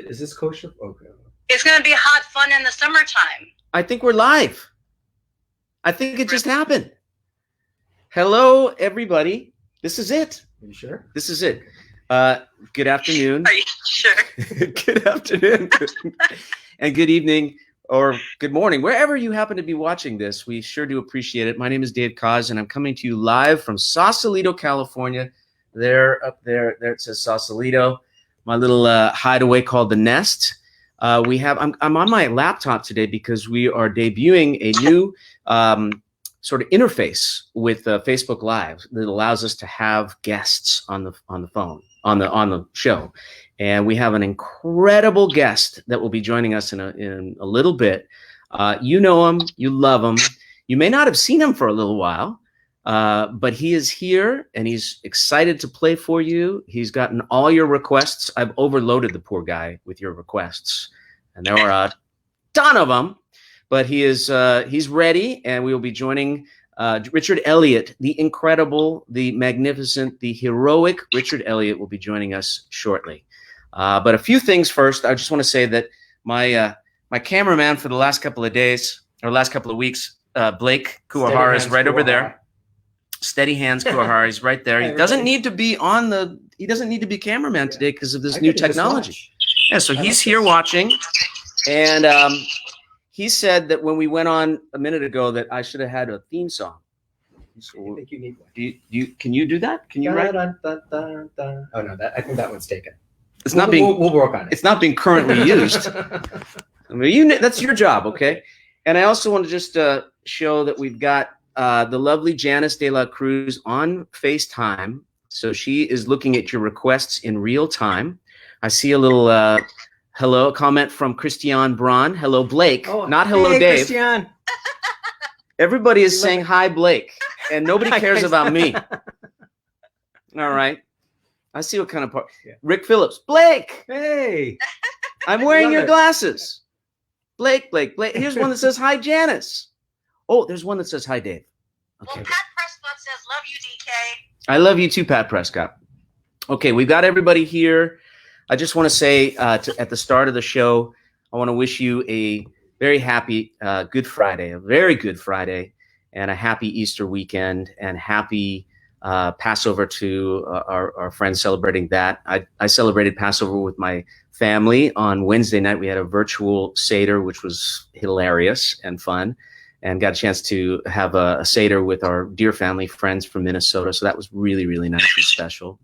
Is this kosher? Okay. It's going to be hot fun in the summertime. I think we're live. I think it just happened. Hello, everybody. This is it. Are you sure? This is it. Good afternoon. Are you sure? Good afternoon. And good evening or good morning, wherever you happen to be watching this. We sure do appreciate it. My name is Dave Cause, and I'm coming to you live from Sausalito, California. Up there it says Sausalito, my little hideaway called The Nest. I'm on my laptop today because we are debuting a new sort of interface with Facebook Live that allows us to have guests on the phone on the show, and we have an incredible guest that will be joining us in a little bit. You know him, you love him. You may not have seen him for a little while, but he is here and he's excited to play for you. He's gotten all your requests. I've overloaded the poor guy with your requests, and there are a ton of them. But he's ready, and we will be joining Richard Elliot, the incredible, the magnificent, the heroic Richard Elliot will be joining us shortly. But a few things first. I just want to say that my cameraman for the last couple of days or last couple of weeks, Blake Kuahara, is right over there. Steady hands, Kuahara. He's right there. He doesn't need to be he doesn't need to be cameraman today because of this new technology. Yeah, so he's here watching, and he said that when we went on a minute ago that I should have had a theme song. So I think you need one. Can you do that? Can you write? Oh no, I think that one's taken. It's not being. We'll work on it. It's not being currently used. I mean, that's your job, okay? And I also want to just show that we've got the lovely Janice De La Cruz on FaceTime. So she is looking at your requests in real time. I see a little hello comment from Christian Braun. Hello, Blake. Oh, not hello, hey, Dave. Christian. Everybody is saying hi, Blake, and nobody cares about me. All right. I see what kind of part. Yeah. Rick Phillips. Blake. Hey. I'm wearing your glasses. Blake. Here's one that says hi, Janice. Oh, there's one that says hi, Dave. Okay. Well, Pat Prescott says, love you, DK. I love you too, Pat Prescott. Okay, we've got everybody here. I just want to say at the start of the show, I want to wish you a very happy Good Friday, a very good Friday, and a happy Easter weekend, and happy Passover to our friends celebrating that. I celebrated Passover with my family on Wednesday night. We had a virtual Seder, which was hilarious and fun, and got a chance to have a Seder with our dear family friends from Minnesota. So that was really, really nice and special.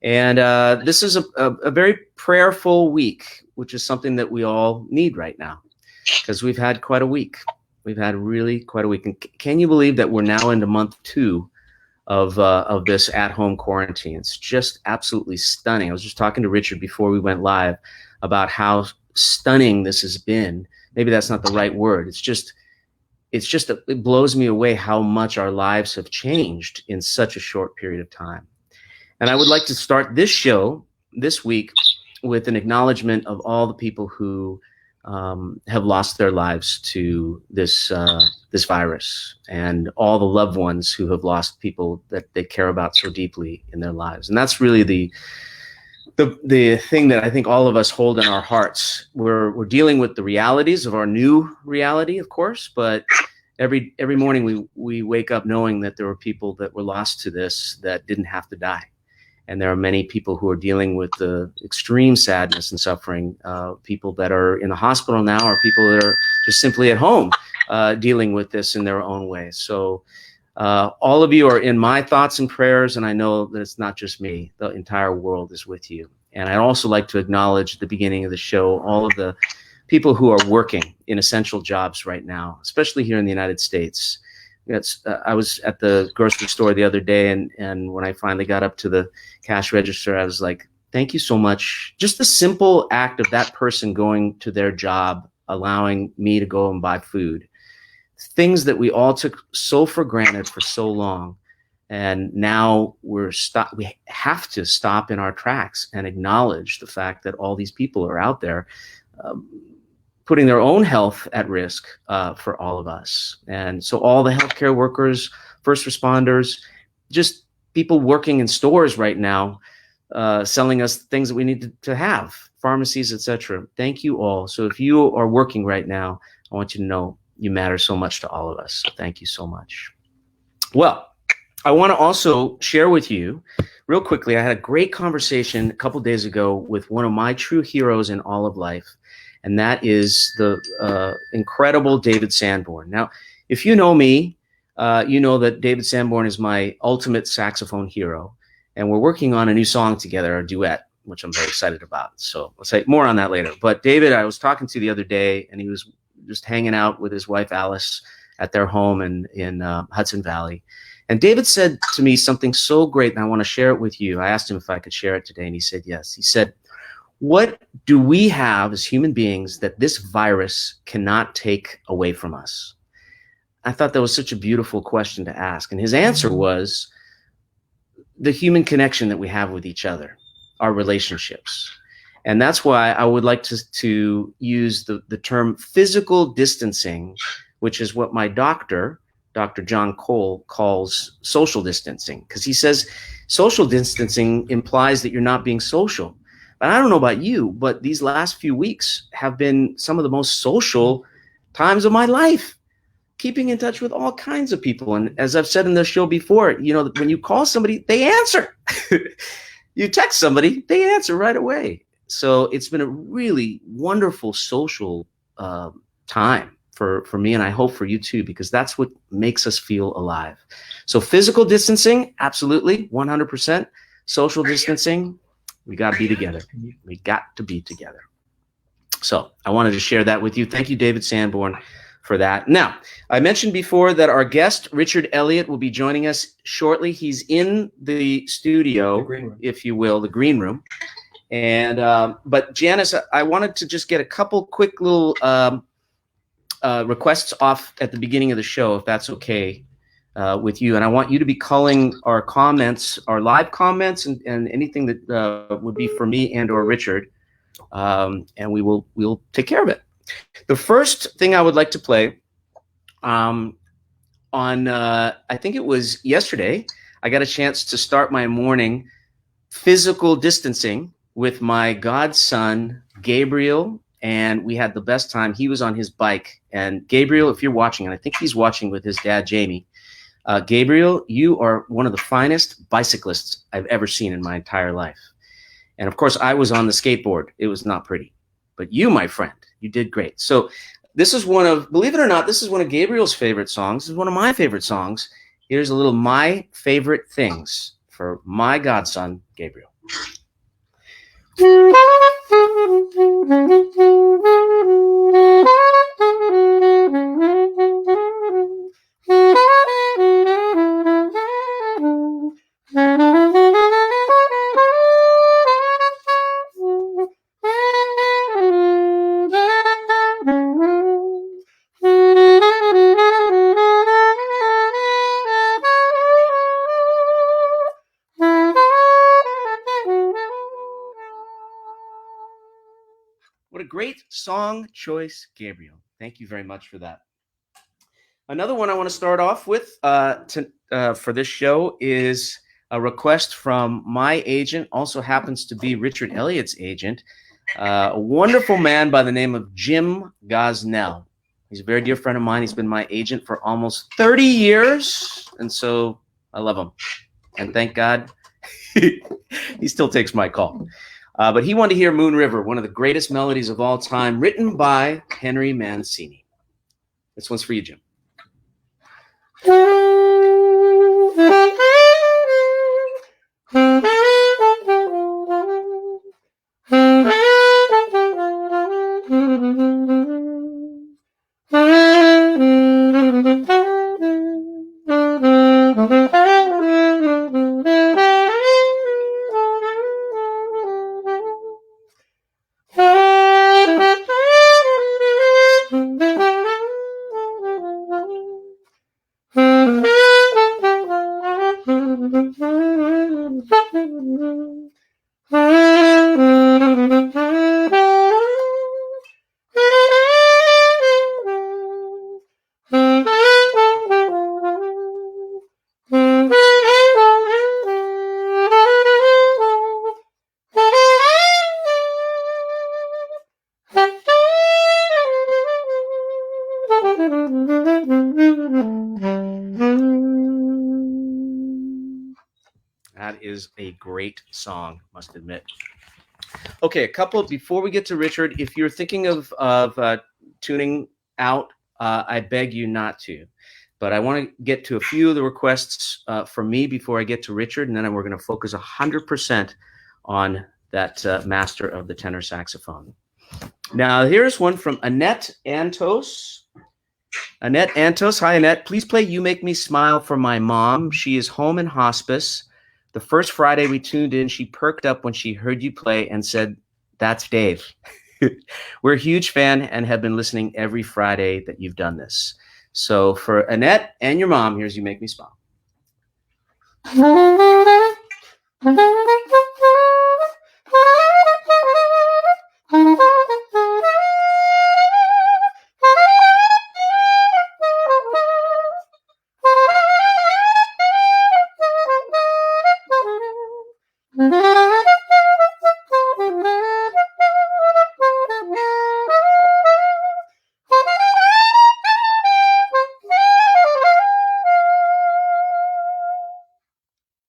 And this is a very prayerful week, which is something that we all need right now, because we've had quite a week. We've had really quite a week. And can you believe that we're now into month 2 of this at-home quarantine? It's just absolutely stunning. I was just talking to Richard before we went live about how stunning this has been. Maybe that's not the right word. It blows me away how much our lives have changed in such a short period of time. And I would like to start this show this week with an acknowledgement of all the people who have lost their lives to this virus, and all the loved ones who have lost people that they care about so deeply in their lives. And that's really the thing that I think all of us hold in our hearts. We're dealing with the realities of our new reality, of course, but every morning we wake up knowing that there were people that were lost to this that didn't have to die. And there are many people who are dealing with the extreme sadness and suffering, people that are in the hospital now, or people that are just simply at home dealing with this in their own way. So all of you are in my thoughts and prayers, and I know that it's not just me. The entire world is with you. And I'd also like to acknowledge at the beginning of the show all of the people who are working in essential jobs right now, especially here in the United States. I was at the grocery store the other day, and when I finally got up to the cash register, I was like, thank you so much. Just the simple act of that person going to their job, allowing me to go and buy food. Things that we all took so for granted for so long. And now we have to stop in our tracks and acknowledge the fact that all these people are out there putting their own health at risk for all of us. And so all the healthcare workers, first responders, just people working in stores right now, selling us things that we need to have, pharmacies, etc. Thank you all. So if you are working right now, I want you to know you matter so much to all of us. So thank you so much. Well, I want to also share with you real quickly. I had a great conversation a couple days ago with one of my true heroes in all of life, and that is the incredible David Sanborn. Now, if you know me, you know that David Sanborn is my ultimate saxophone hero, and we're working on a new song together, a duet, which I'm very excited about. So I'll say more on that later. But David, I was talking to the other day, and he was just hanging out with his wife, Alice, at their home in Hudson Valley. And David said to me something so great, and I want to share it with you. I asked him if I could share it today, and he said yes. He said, what do we have as human beings that this virus cannot take away from us? I thought that was such a beautiful question to ask. And his answer was the human connection that we have with each other, our relationships. And that's why I would like to use the term physical distancing, which is what my doctor, Dr. John Cole, calls social distancing, because he says social distancing implies that you're not being social. But I don't know about you, but these last few weeks have been some of the most social times of my life, keeping in touch with all kinds of people. And as I've said in the show before, you know, when you call somebody, they answer. You text somebody, they answer right away. So it's been a really wonderful social time for me, and I hope for you too, because that's what makes us feel alive. So physical distancing, absolutely, 100%. Social distancing, we got to be together. We got to be together. So I wanted to share that with you. Thank you, David Sanborn, for that. Now, I mentioned before that our guest, Richard Elliot, will be joining us shortly. He's in the studio, if you will, the green room. And but Janice, I wanted to just get a couple quick little requests off at the beginning of the show, if that's okay with you. And I want you to be calling our comments, our live comments, and anything that would be for me and or Richard, and we'll take care of it. The first thing I would like to play on I think it was yesterday, I got a chance to start my morning physical distancing with my godson, Gabriel, and we had the best time. He was on his bike. And Gabriel, if you're watching, and I think he's watching with his dad, Jamie, Gabriel, you are one of the finest bicyclists I've ever seen in my entire life. And of course, I was on the skateboard. It was not pretty. But you, my friend, you did great. So this is one of, believe it or not, this is one of Gabriel's favorite songs. This is one of my favorite songs. Here's a little My Favorite Things for my godson, Gabriel. What a great song choice, Gabriel. Thank you very much for that. Another one I want to start off with for this show is a request from my agent, also happens to be Richard Elliot's agent, a wonderful man by the name of Jim Gosnell. He's a very dear friend of mine. He's been my agent for almost 30 years, and so I love him. And thank God he still takes my call. But he wanted to hear Moon River, one of the greatest melodies of all time, written by Henry Mancini. This one's for you, Jim. That is a great song, must admit. Okay, a couple before we get to Richard. If you're thinking of tuning out, I beg you not to. But I want to get to a few of the requests from me before I get to Richard, and then we're going to focus 100% on that master of the tenor saxophone. Now, here's one from Annette Antos. Annette Antos, hi Annette. Please play "You Make Me Smile" for my mom. She is home in hospice. The first Friday we tuned in, she perked up when she heard you play and said, "That's Dave." We're a huge fan and have been listening every Friday that you've done this. So for Annette and your mom, here's "You Make Me Smile."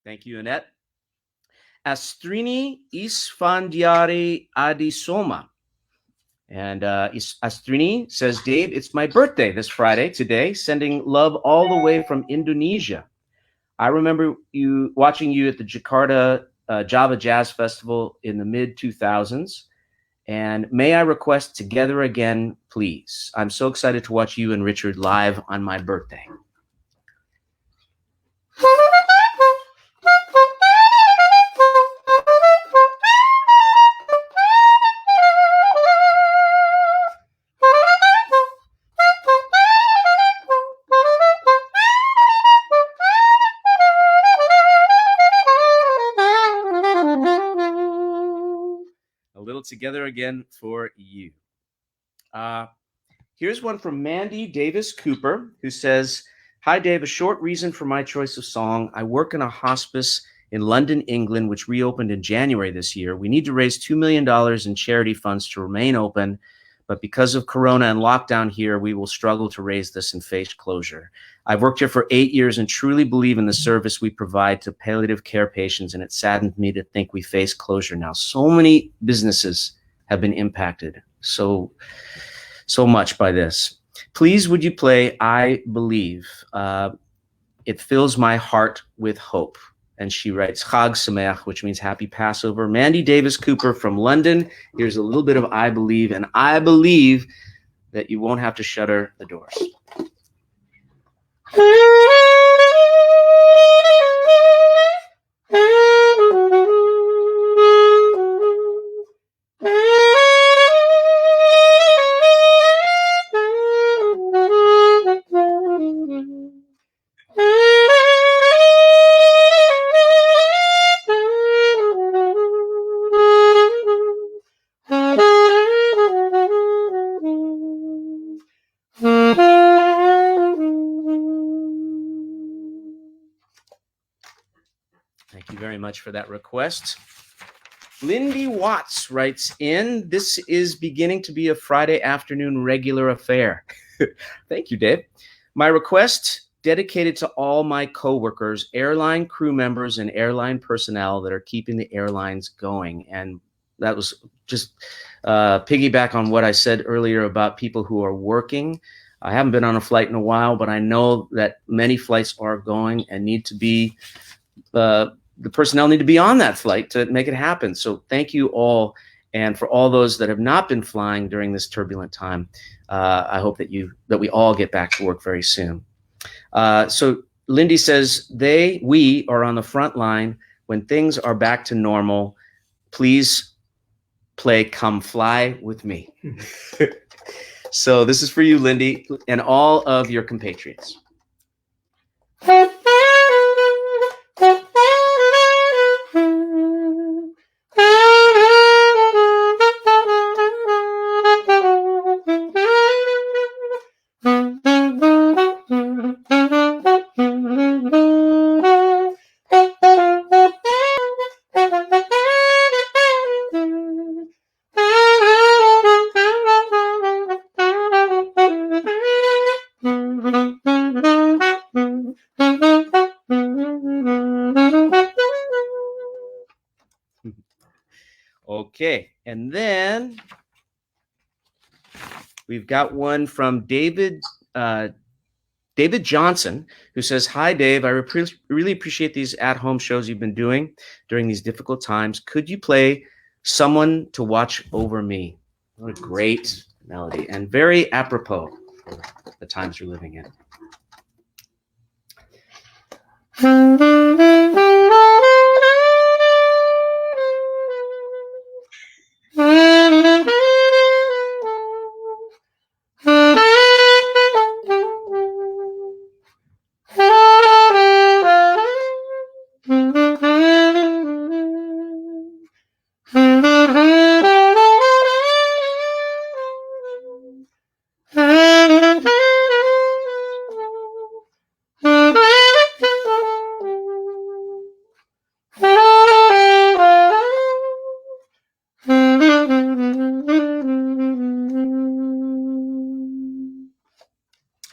Thank you, Annette. Astrini Isfandiari Adisoma. And Astrini says, Dave, it's my birthday this Friday today, sending love all the way from Indonesia. I remember watching you at the Jakarta Java Jazz Festival in the mid-2000s. And may I request Together Again, please? I'm so excited to watch you and Richard live on my birthday. Together Again for you. Here's one from Mandy Davis Cooper, who says, hi, Dave, a short reason for my choice of song. I work in a hospice in London, England, which reopened in January this year. We need to raise $2 million in charity funds to remain open, but because of Corona and lockdown here, we will struggle to raise this and face closure. I've worked here for 8 years and truly believe in the service we provide to palliative care patients, and it saddened me to think we face closure now. So many businesses have been impacted so much by this. Please, would you play I Believe? It fills my heart with hope. And she writes, Chag Sameach, which means happy Passover. Mandy Davis Cooper from London. Here's a little bit of I Believe, and I believe that you won't have to shutter the doors. Thank you very much for that request. Lindy Watts writes in, this is beginning to be a Friday afternoon regular affair. Thank you, Dave. My request dedicated to all my coworkers, airline crew members, and airline personnel that are keeping the airlines going. And that was just piggyback on what I said earlier about people who are working. I haven't been on a flight in a while, but I know that many flights are going and need to be the personnel need to be on that flight to make it happen. So thank you all. And for all those that have not been flying during this turbulent time, I hope that we all get back to work very soon. So Lindy says, we are on the front line. When things are back to normal, please play Come Fly With Me. So this is for you, Lindy, and all of your compatriots. Okay, and then we've got one from David Johnson, who says, "Hi, Dave. I really appreciate these at-home shows you've been doing during these difficult times. Could you play Someone to Watch Over Me?" What a great melody and very apropos for the times we're living in.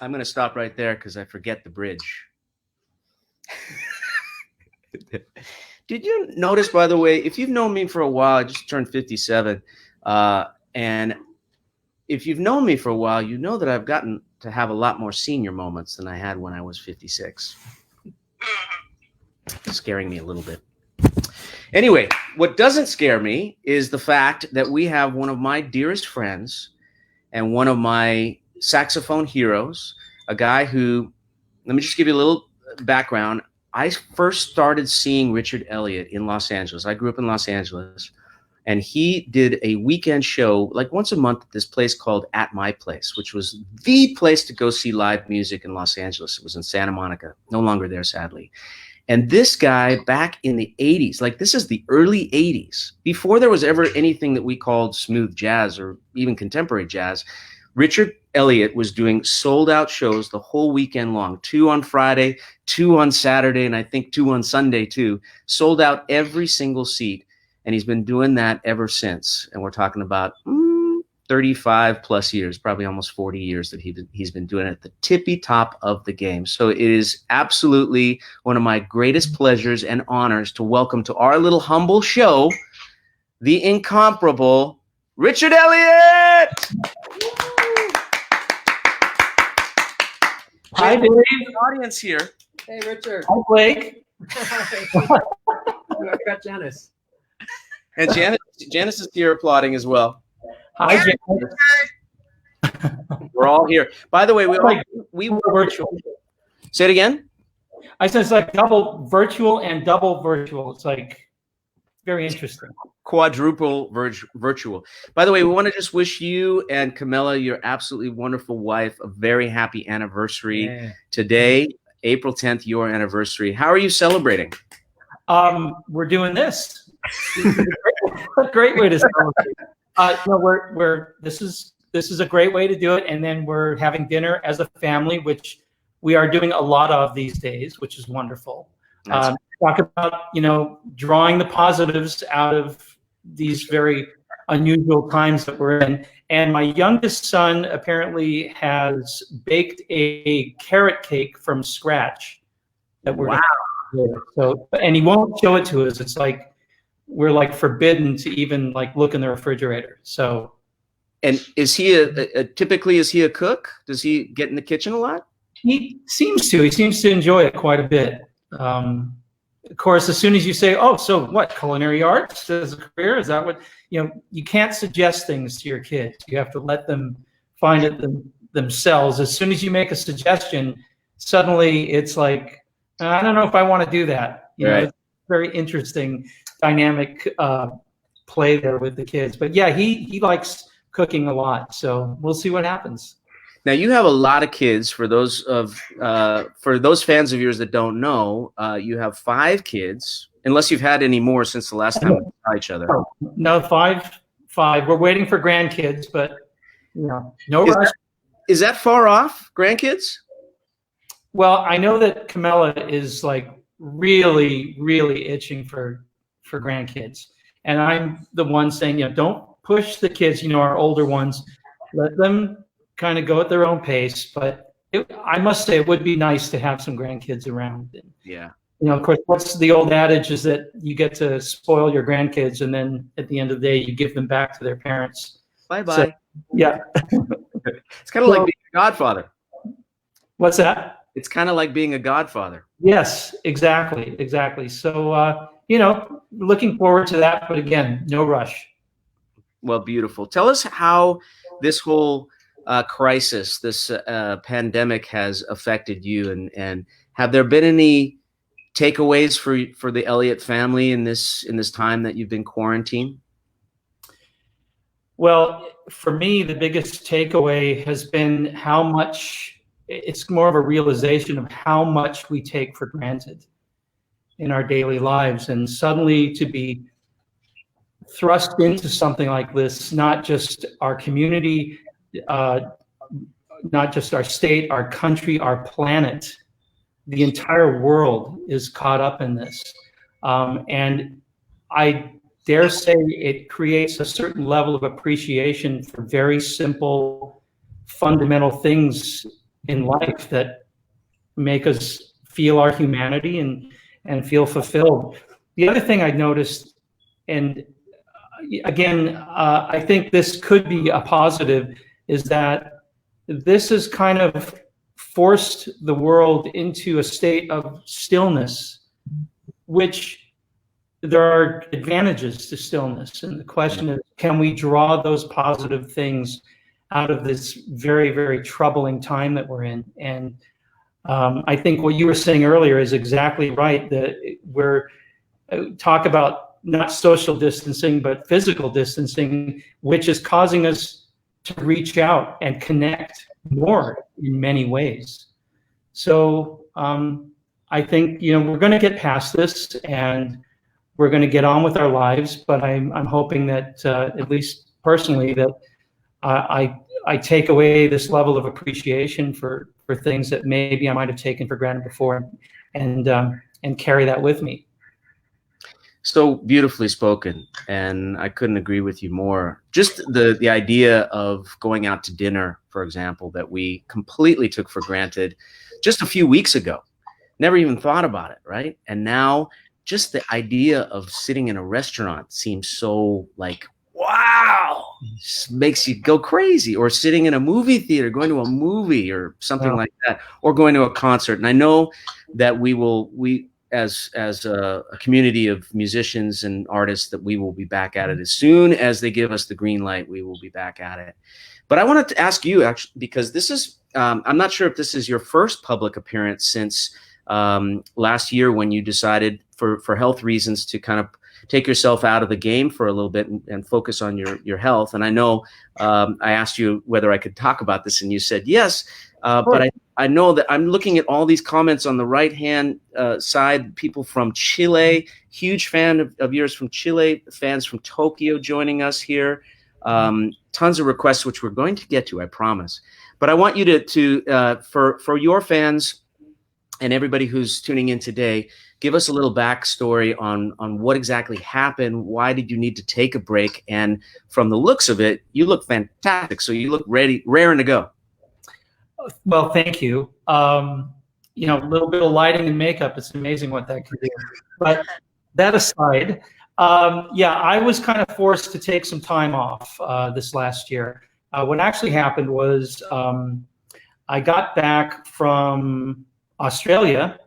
I'm going to stop right there because I forget the bridge. Did you notice, by the way, if you've known me for a while, I just turned 57, and if you've known me for a while, you know that I've gotten to have a lot more senior moments than I had when I was 56. Scaring me a little bit. Anyway, what doesn't scare me is the fact that we have one of my dearest friends and one of my saxophone heroes, a guy who, let me just give you a little background. I first started seeing Richard Elliot in Los Angeles. I grew up in Los Angeles, and he did a weekend show like once a month at this place called At My Place, which was the place to go see live music in Los Angeles. It was in Santa Monica, no longer there, sadly. And this guy back in the 80s, like this is the early 80s, before there was ever anything that we called smooth jazz or even contemporary jazz, Richard Elliot was doing sold out shows the whole weekend long, 2 on Friday, 2 on Saturday, and I think 2 on Sunday too, sold out every single seat. And he's been doing that ever since. And we're talking about 35 plus years, probably almost 40 years that he's been doing it at the tippy top of the game. So it is absolutely one of my greatest pleasures and honors to welcome to our little humble show, the incomparable Richard Elliot. Hi, Dave. Audience here. Hey, Richard. Hi, Blake. I got Janice. And Janice is here applauding as well. Hi, Janice. We're all here. By the way, we were virtual. Say it again. I said it's like double virtual and double virtual. It's like very interesting. Quadruple virtual. By the way, we want to just wish you and Camilla, your absolutely wonderful wife, a very happy anniversary today, April 10th, your anniversary. How are you celebrating? We're doing this. A great way to celebrate. This is a great way to do it, and then we're having dinner as a family, which we are doing a lot of these days, which is wonderful. Talk about drawing the positives out of these very unusual times that we're in. And my youngest son apparently has baked a carrot cake from scratch that we're so, and he won't show it to us. It's like we're like forbidden to even like look in the refrigerator. So, and is he typically is he a cook? Does he get in the kitchen a lot? He seems to. He seems to enjoy it quite a bit. Of course, as soon as you say, "Oh, so what? Culinary arts as a career? Is that what you can't suggest things to your kids. You have to let them find it themselves. As soon as you make a suggestion, suddenly it's like, I don't know if I want to do that. It's very interesting dynamic play there with the kids. But yeah, he likes cooking a lot. So we'll see what happens. Now you have a lot of kids. For those fans of yours that don't know, you have 5 kids. Unless you've had any more since the last time we saw each other. No, 5. We're waiting for grandkids, but no rush. Is that far off, grandkids? Well, I know that Camilla is like really, really itching for grandkids, and I'm the one saying, don't push the kids. Our older ones, let them kind of go at their own pace. But I must say it would be nice to have some grandkids around. And, Yeah. you know, of course, what's the old adage is that you get to spoil your grandkids, and then at the end of the day, you give them back to their parents. Bye-bye. So, yeah. It's kind of like being a godfather. What's that? It's kind of like being a godfather. Yes, exactly, exactly. So, you know, looking forward to that, but again, no rush. Well, beautiful. Tell us how this whole crisis, this pandemic has affected you, and have there been any takeaways for the Elliot family in this time that you've been quarantined? Well, for me, the biggest takeaway has been how much, it's more of a realization of how much we take for granted in our daily lives. And suddenly to be thrust into something like this, not just our community, not just our state, our country, our planet, the entire world is caught up in this. And I dare say it creates a certain level of appreciation for very simple, fundamental things in life that make us feel our humanity and feel fulfilled. The other thing I noticed, and again, I think this could be a positive, is that this has kind of forced the world into a state of stillness, which there are advantages to stillness. And the question is, can we draw those positive things out of this very, very troubling time that we're in? And I think what you were saying earlier is exactly right, that we're talk about not social distancing, but physical distancing, which is causing us to reach out and connect more in many ways. So I think, you know, we're going to get past this and we're going to get on with our lives, but I'm hoping that at least personally that I take away this level of appreciation for things that maybe I might have taken for granted before, and carry that with me. So beautifully spoken, and I couldn't agree with you more. Just the idea of going out to dinner, for example, that we completely took for granted just a few weeks ago. Never even thought about it, right? And now just the idea of sitting in a restaurant seems so like, wow, just makes you go crazy. Or sitting in a movie theater, going to a movie or something like that, or going to a concert. And I know that we as a community of musicians and artists, that we will be back at it as soon as they give us the green light. We will be back at it. But I wanted to ask you, actually, because this is I'm not sure if this is your first public appearance since last year, when you decided for health reasons to kind of take yourself out of the game for a little bit and focus on your health. And I know I asked you whether I could talk about this, and you said yes. But I know that I'm looking at all these comments on the right-hand side, people from Chile, huge fan of yours from Chile, fans from Tokyo joining us here. Tons of requests, which we're going to get to, I promise. But I want you to for your fans and everybody who's tuning in today, give us a little backstory on what exactly happened. Why did you need to take a break? And from the looks of it, you look fantastic. So you look ready, raring to go. Well, thank you. You know, a little bit of lighting and makeup, it's amazing what that can do. But that aside, yeah, I was kind of forced to take some time off this last year. What actually happened was I got back from Australia,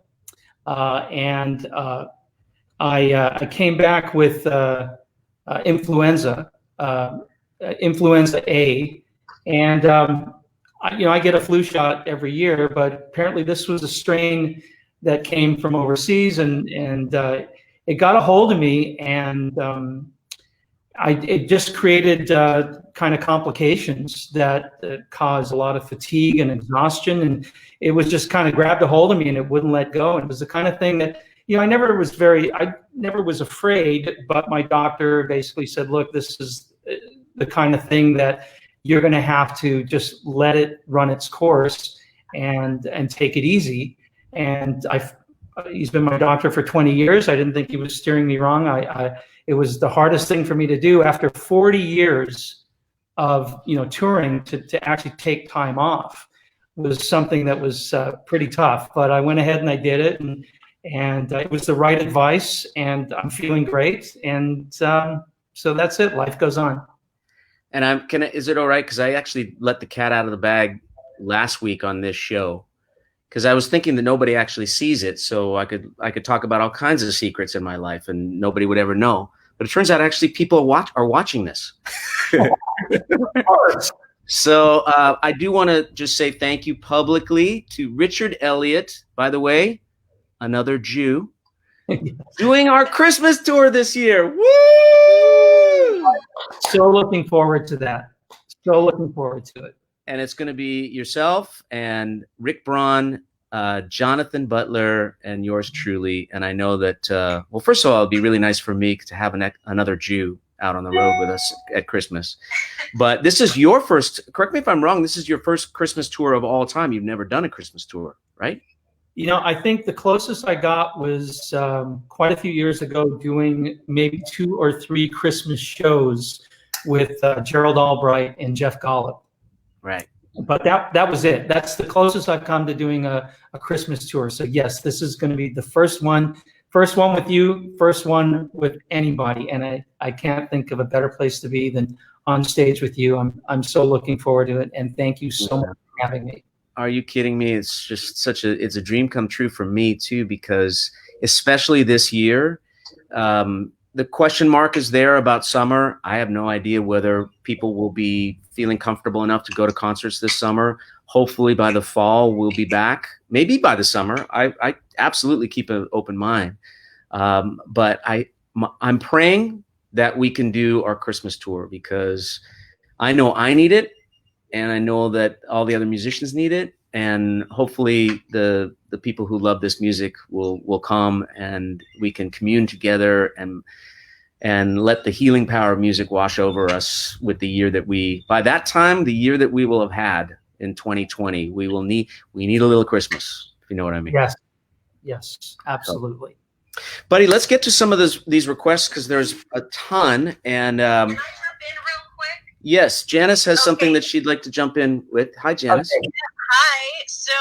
and I came back with influenza A, and you know, I get a flu shot every year, but apparently this was a strain that came from overseas, and it got a hold of me, and it just created kind of complications that caused a lot of fatigue and exhaustion, and it was just kind of grabbed a hold of me and it wouldn't let go. And it was the kind of thing that, you know, I never was afraid, but my doctor basically said, look, this is the kind of thing that you're going to have to just let it run its course and take it easy. And he's been my doctor for 20 years. I didn't think he was steering me wrong. It was the hardest thing for me to do after 40 years of, you know, touring, to actually take time off was something that was pretty tough, but I went ahead and I did it, and it was the right advice, and I'm feeling great, and so that's it. Life goes on. And is it all right? Because I actually let the cat out of the bag last week on this show, because I was thinking that nobody actually sees it, so I could talk about all kinds of secrets in my life, and nobody would ever know. But it turns out actually people are watching this. So I do want to just say thank you publicly to Richard Elliot, by the way, another Jew, doing our Christmas tour this year. Woo! So looking forward to that. So looking forward to it. And it's going to be yourself and Rick Braun, Jonathan Butler, and yours truly. And I know that, well, first of all, it'd be really nice for me to have another Jew out on the road with us at Christmas. But this is your first, correct me if I'm wrong, this is your first Christmas tour of all time. You've never done a Christmas tour, right? You know, I think the closest I got was quite a few years ago doing maybe 2 or 3 Christmas shows with Gerald Albright and Jeff Golub. Right. But that was it. That's the closest I've come to doing a Christmas tour. So yes, this is going to be the first one with you, first one with anybody. And I can't think of a better place to be than on stage with you. I'm so looking forward to it. And thank you so much for having me. Are you kidding me? It's just it's a dream come true for me too, because especially this year, the question mark is there about summer. I have no idea whether people will be feeling comfortable enough to go to concerts this summer. Hopefully by the fall, we'll be back. Maybe by the summer. I absolutely keep an open mind. But I'm praying that we can do our Christmas tour, because I know I need it, and I know that all the other musicians need it. And hopefully the people who love this music will come, and we can commune together and let the healing power of music wash over us with the year that by that time, the year that we will have had in 2020, we need a little Christmas, if you know what I mean. Yes, absolutely. So, buddy, let's get to some of these requests, because there's a ton. And Can I jump in real quick? yes, Janice has something that she'd like to jump in with. Hi, Janice. Okay. Hi. So,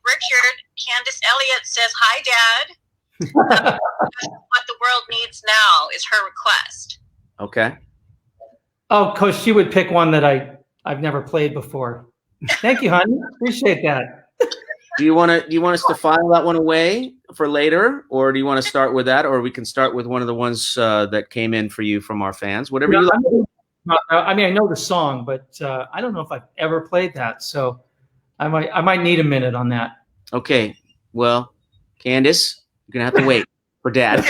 Richard, Candace Elliott says, "Hi, Dad. What the world needs now is her request." Okay. Oh, Coach, she would pick one that I've never played before. Thank you, honey. Appreciate that. Do you want us to file that one away for later, or do you want to start with that, or we can start with one of the ones that came in for you from our fans? Whatever you like. I mean, I know the song, but I don't know if I've ever played that, so I might need a minute on that. Okay. Well, Candace, you're gonna have to wait for Dad.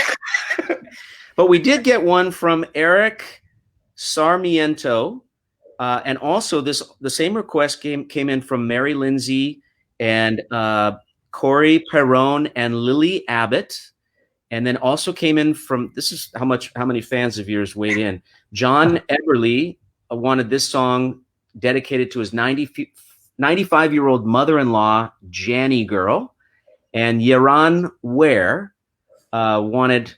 But we did get one from Eric Sarmiento, and also the same request came in from Mary Lindsay and Corey Perron and Lily Abbott, and then also came in from, this is how many fans of yours weighed in. John Eberly wanted this song dedicated to his 95-year-old mother-in-law, Janny Girl, and Yaron Ware wanted.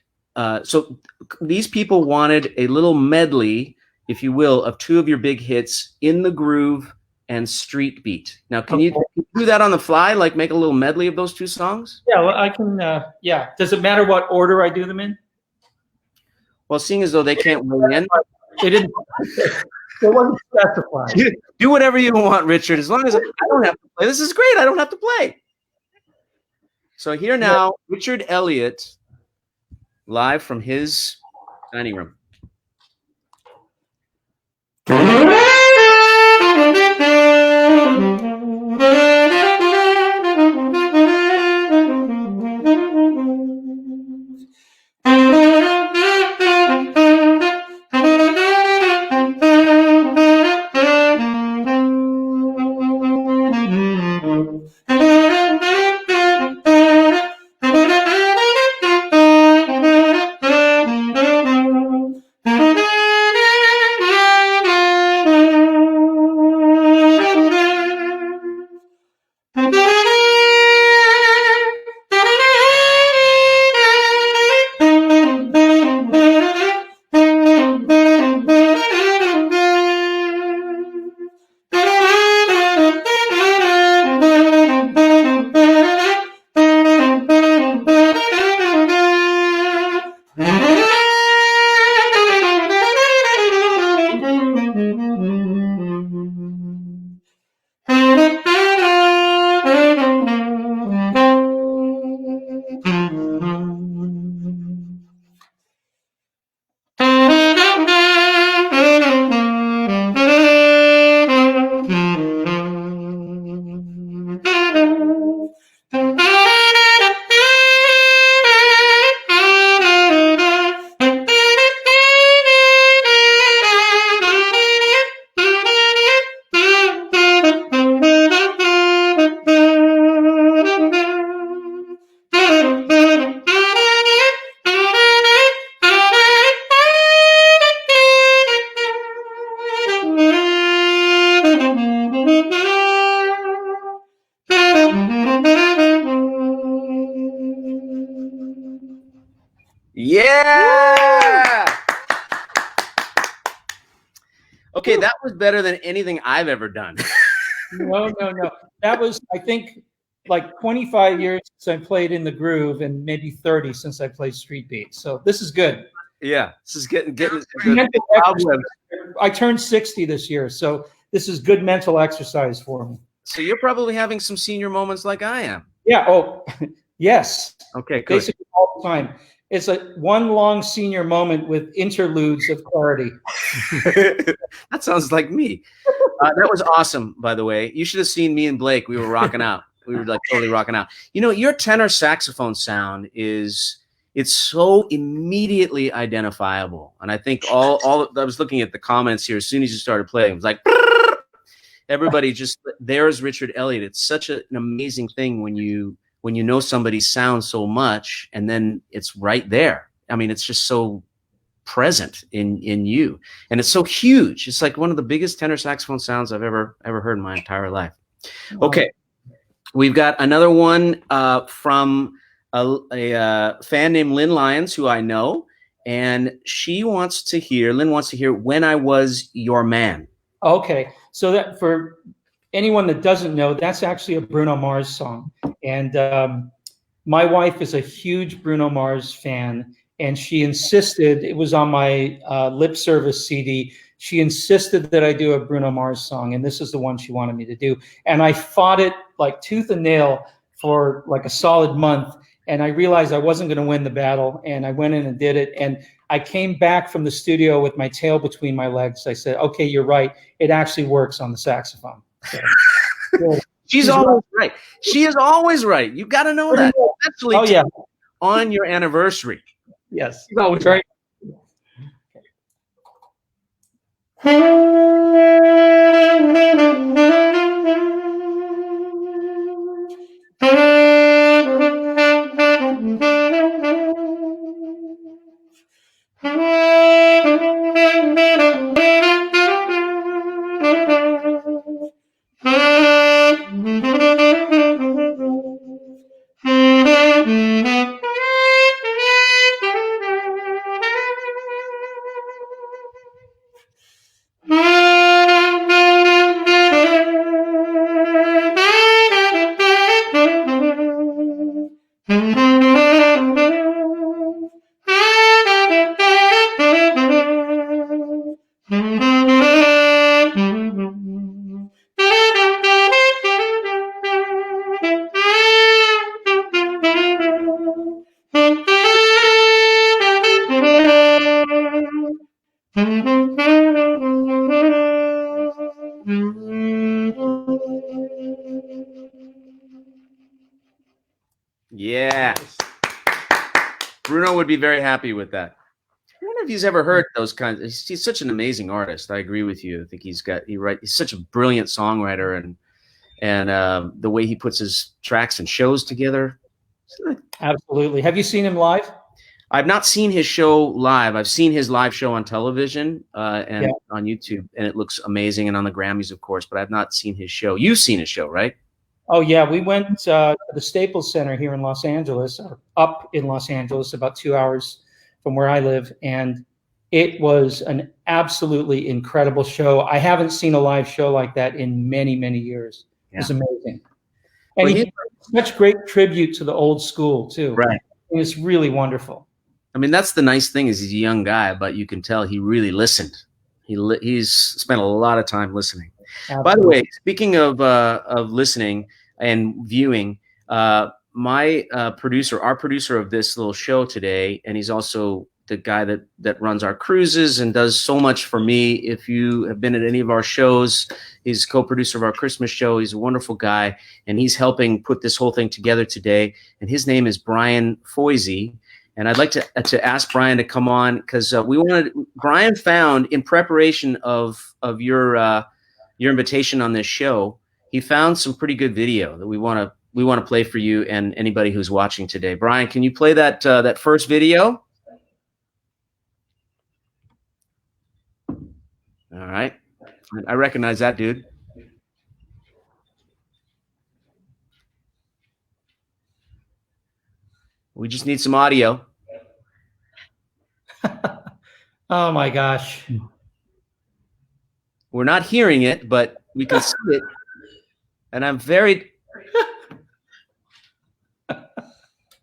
So these people wanted a little medley, if you will, of 2 of your big hits, In the Groove and Street Beat. Now, can you do that on the fly? Like make a little medley of those 2 songs? Yeah, well, I can. Yeah. Does it matter what order I do them in? Well, seeing as though they can't weigh in, They didn't. It wasn't specified. do whatever you want, Richard. As long as I don't have to play. This is great. I don't have to play. So here now, Richard Elliot, live from his dining room. Yeah. Okay, that was better than anything I've ever done. No. That was, I think, like 25 years since I played in the groove, and maybe 30 since I played street beat. So this is good. Yeah, this is getting Mental exercise. I turned 60 this year, so this is good mental exercise for me. So you're probably having some senior moments like I am. Yeah. Oh, yes. Okay, good. Basically all the time. It's a one long senior moment with interludes of clarity. That sounds like me. That was awesome, by the way. You should have seen me and Blake. We were rocking out. We were like totally rocking out. You know, your tenor saxophone sound it's so immediately identifiable. And I think all I was looking at the comments here as soon as you started playing. It was like everybody just, there's Richard Elliot. It's such an amazing thing when you know somebody sounds so much and then it's right there. I mean, it's just so present in you, and it's so huge. It's like one of the biggest tenor saxophone sounds I've ever heard in my entire life. Okay, we've got another one from a fan named Lynn Lyons, who I know, and Lynn wants to hear When I Was Your Man. Okay, so that for anyone that doesn't know, that's actually a Bruno Mars song, and my wife is a huge Bruno Mars fan. And she insisted, it was on my lip service CD, she insisted that I do a Bruno Mars song, and this is the one she wanted me to do. And I fought it like tooth and nail for like a solid month, and I realized I wasn't going to win the battle, and I went in and did it. And I came back from the studio with my tail between my legs. I said, okay, you're right. It actually works on the saxophone. So, She's always right. She is always right. You got to know that, especially on your anniversary. Yes. No, it's right. Yes. Bruno would be very happy with that. I wonder if he's ever heard those kinds. He's such an amazing artist. I agree with you. I think he's such a brilliant songwriter, and the way he puts his tracks and shows together. Absolutely. Have you seen him live? I've not seen his show live. I've seen his live show on television and on YouTube, and it looks amazing, and on the Grammys, of course, but I've not seen his show. You've seen his show, right? Oh, yeah. We went to the Staples Center here in Los Angeles, or up in Los Angeles, about 2 hours from where I live, and it was an absolutely incredible show. I haven't seen a live show like that in many, many years. Yeah. It was amazing. And he did such great tribute to the old school, too. Right. It was really wonderful. I mean, that's the nice thing is he's a young guy, but you can tell he really listened. He's spent a lot of time listening. Absolutely. By the way, speaking of listening and viewing, our producer of this little show today, and he's also the guy that runs our cruises and does so much for me. If you have been at any of our shows, he's co-producer of our Christmas show. He's a wonderful guy, and he's helping put this whole thing together today. And his name is Brian Foisey. And I'd like to ask Brian to come on because Brian found in preparation of your invitation on this show, he found some pretty good video that we want to play for you and anybody who's watching today. Brian, can you play that first video? All right, I recognize that dude. We just need some audio. Oh my gosh. We're not hearing it, but we can see it. And I'm very.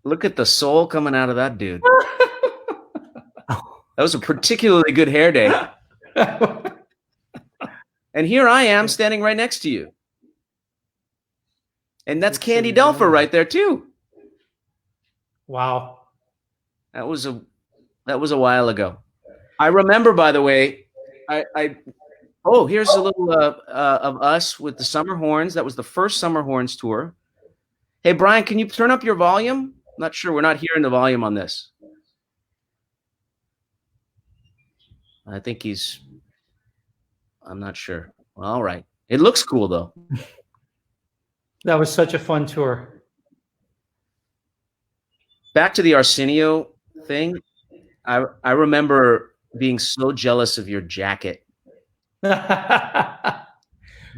Look at the soul coming out of that dude. That was a particularly good hair day. And here I am standing right next to you. And that's Candy Delfer right there too. Wow. That was a while ago. I remember, by the way, here's a little of us with the Summer Horns. That was the first Summer Horns tour. Hey, Brian, can you turn up your volume? I'm not sure. We're not hearing the volume on this. I think I'm not sure. All right. It looks cool, though. That was such a fun tour. Back to the Arsenio thing. I remember being so jealous of your jacket. That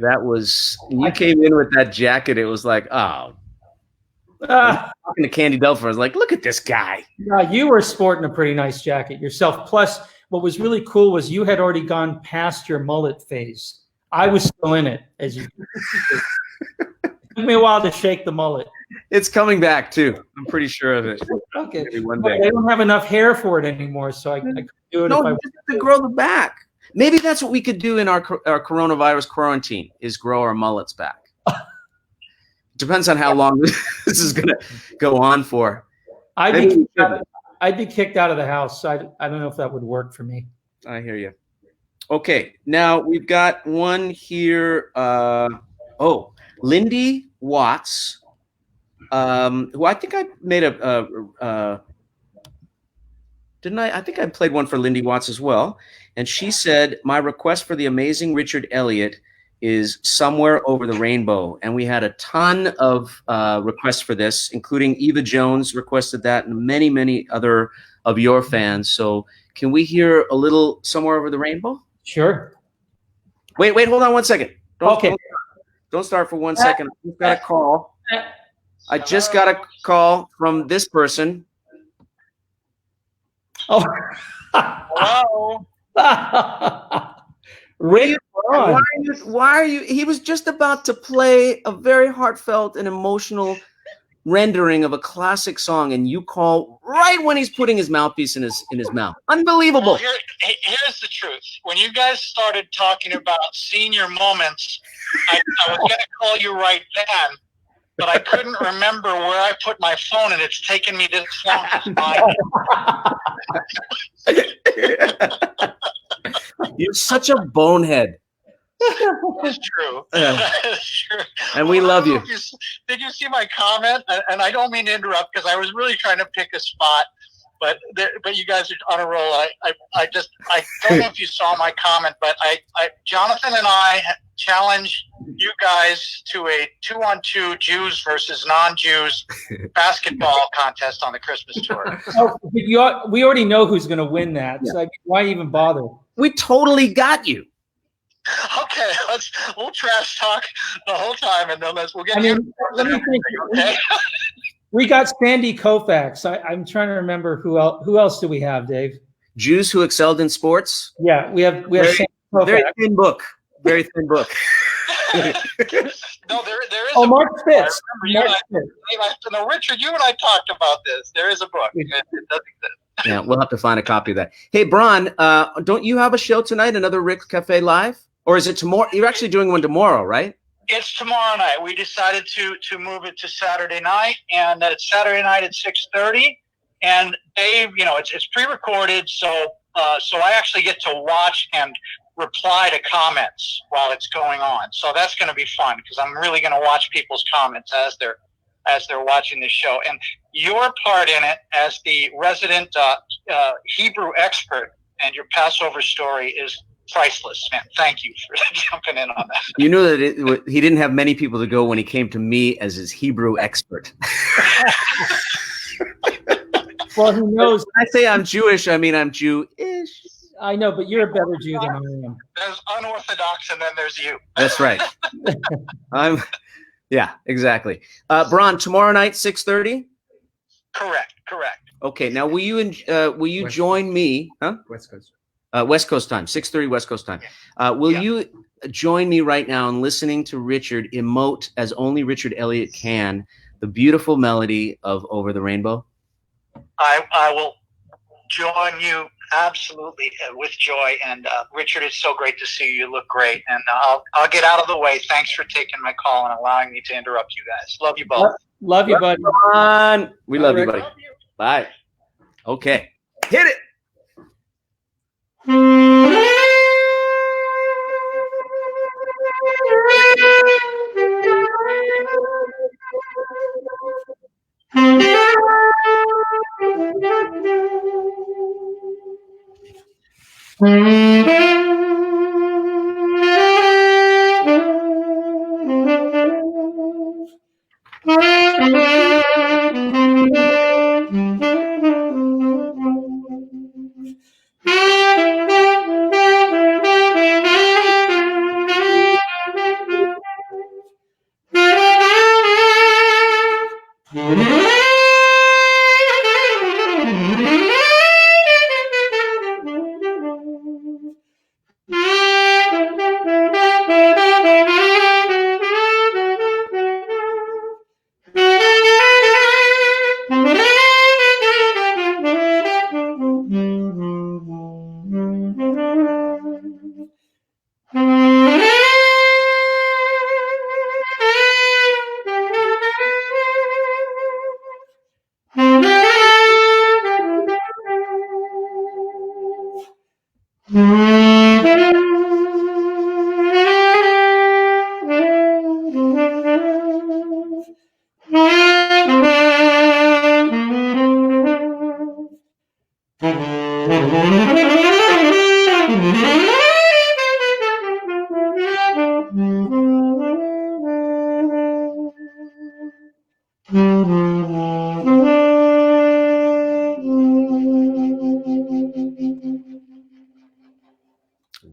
was, when you came in with that jacket, it was like, oh. Talking to Candy Delfer, I was like, look at this guy. You were sporting a pretty nice jacket yourself. Plus, what was really cool was you had already gone past your mullet phase. I was still in it, as you It took me a while to shake the mullet. It's coming back, too. I'm pretty sure of it. Okay. Maybe one day. They don't have enough hair for it anymore, so I couldn't do it. No, if I you just have to grow the back. Maybe that's what we could do in our coronavirus quarantine, is grow our mullets back. Depends on how long this is going to go on for. I'd be kicked out of the house. So I don't know if that would work for me. I hear you. Okay, now we've got one here. Lindy Watts, who I think I made didn't I? I think I played one for Lindy Watts as well. And she said, my request for the amazing Richard Elliot is Somewhere Over the Rainbow. And we had a ton of requests for this, including Eva Jones requested that, and many, many other of your fans. So can we hear a little Somewhere Over the Rainbow? Sure. Wait, hold on one second. Okay. Don't start for 1 second. I just got a call. I just got a call from this person. Oh. Hello. Rick, why are you? He was just about to play a very heartfelt and emotional rendering of a classic song, and you call right when he's putting his mouthpiece in his mouth. Unbelievable. Well, here's the truth. When you guys started talking about senior moments, I was going to call you right then, but I couldn't remember where I put my phone, and it's taken me this long to find. You're such a bonehead. That's true. That's true. And we love you. Did you see my comment? And I don't mean to interrupt because I was really trying to pick a spot, but you guys are on a roll. I don't know if you saw my comment, but Jonathan and I challenged you guys to a 2-on-2 Jews versus non-Jews basketball contest on the Christmas tour. We already know who's going to win that. Yeah. So why even bother? We totally got you. Okay, we'll trash talk the whole time, and then we'll get. Let me think. Okay. We got Sandy Koufax. I'm trying to remember who else do we have, Dave? Jews who excelled in sports. Yeah, we have Sandy Koufax. Very thin book. Very thin book. No, there is. Oh, Mark Spitz. No, Richard, you and I talked about this. There is a book. It does exist. Yeah, we'll have to find a copy of that. Hey, Bron, don't you have a show tonight? Another Rick Cafe Live? Or is it tomorrow? You're actually doing one tomorrow, right? It's tomorrow night. We decided to move it to Saturday night, and it's Saturday night at 6:30. And Dave, it's pre-recorded, so I actually get to watch and reply to comments while it's going on. So that's going to be fun because I'm really going to watch people's comments as they're watching this show. And your part in it as the resident Hebrew expert and your Passover story is priceless, man. Thank you for jumping in on that. You knew that he didn't have many people to go when he came to me as his Hebrew expert. Well, who knows? When I say I'm Jewish, I mean I'm Jewish. I know, but you're a better Jew than I am. There's unorthodox, and then there's you. That's right. Yeah, exactly. Bron, tomorrow night, 6:30? Correct. Okay, now will you join me? Huh? West Coast. West Coast time, 6:30 West Coast time. Will you join me right now in listening to Richard emote as only Richard Elliot can the beautiful melody of Over the Rainbow? I will join you absolutely with joy. And Richard, it's so great to see you. You look great. And I'll get out of the way. Thanks for taking my call and allowing me to interrupt you guys. Love you both. Love you, buddy. We love you, buddy. Bye. Okay. Hit it.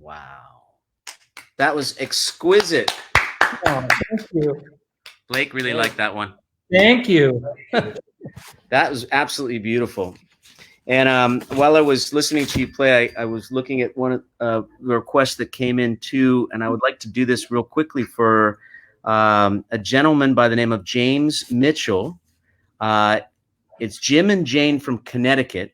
Wow. That was exquisite. Oh, thank you. Blake really liked that one. Thank you. That was absolutely beautiful. And while I was listening to you play, I was looking at one of the requests that came in too, and I would like to do this real quickly for a gentleman by the name of James Mitchell. It's Jim and Jane from Connecticut,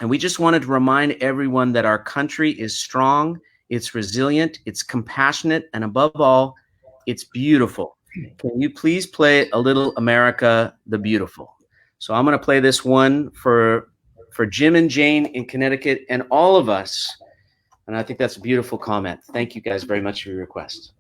and we just wanted to remind everyone that our country is strong, it's resilient, it's compassionate, and above all, it's beautiful. Can you please play a little America the Beautiful? So I'm going to play this one for Jim and Jane in Connecticut and all of us. And I think that's a beautiful comment. Thank you guys very much for your request.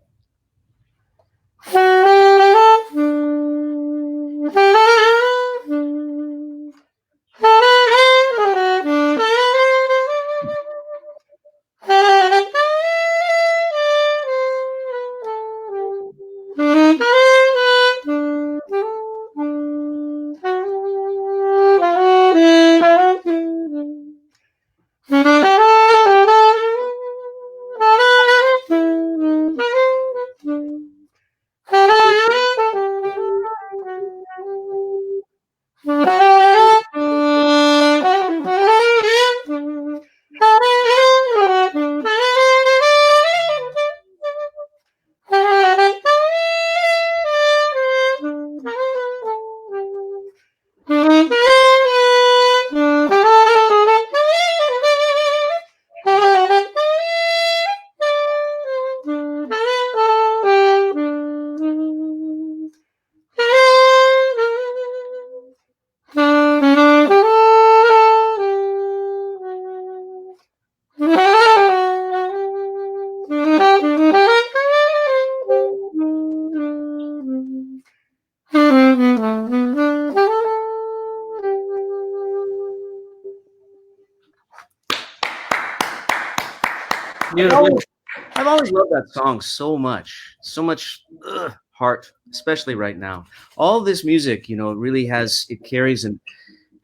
I've always loved that song so much heart, especially right now. All this music, you know, really it carries an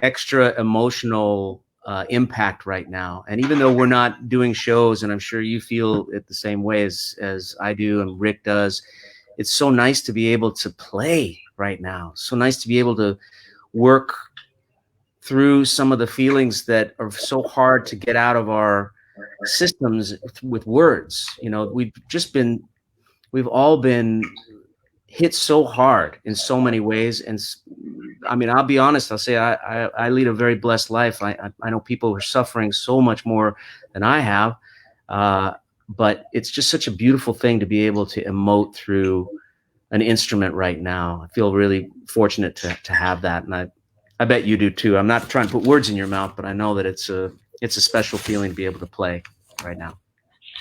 extra emotional impact right now. And even though we're not doing shows, and I'm sure you feel it the same way as I do and Rick does, it's so nice to be able to play right now. So nice to be able to work through some of the feelings that are so hard to get out of our systems with words. You know, we've all been hit so hard in so many ways. And I mean, I'll be honest, I'll say I lead a very blessed life. I know people who are suffering so much more than I have. But it's just such a beautiful thing to be able to emote through an instrument right now. I feel really fortunate to have that. And I bet you do too. I'm not trying to put words in your mouth, but I know that it's a special feeling to be able to play right now.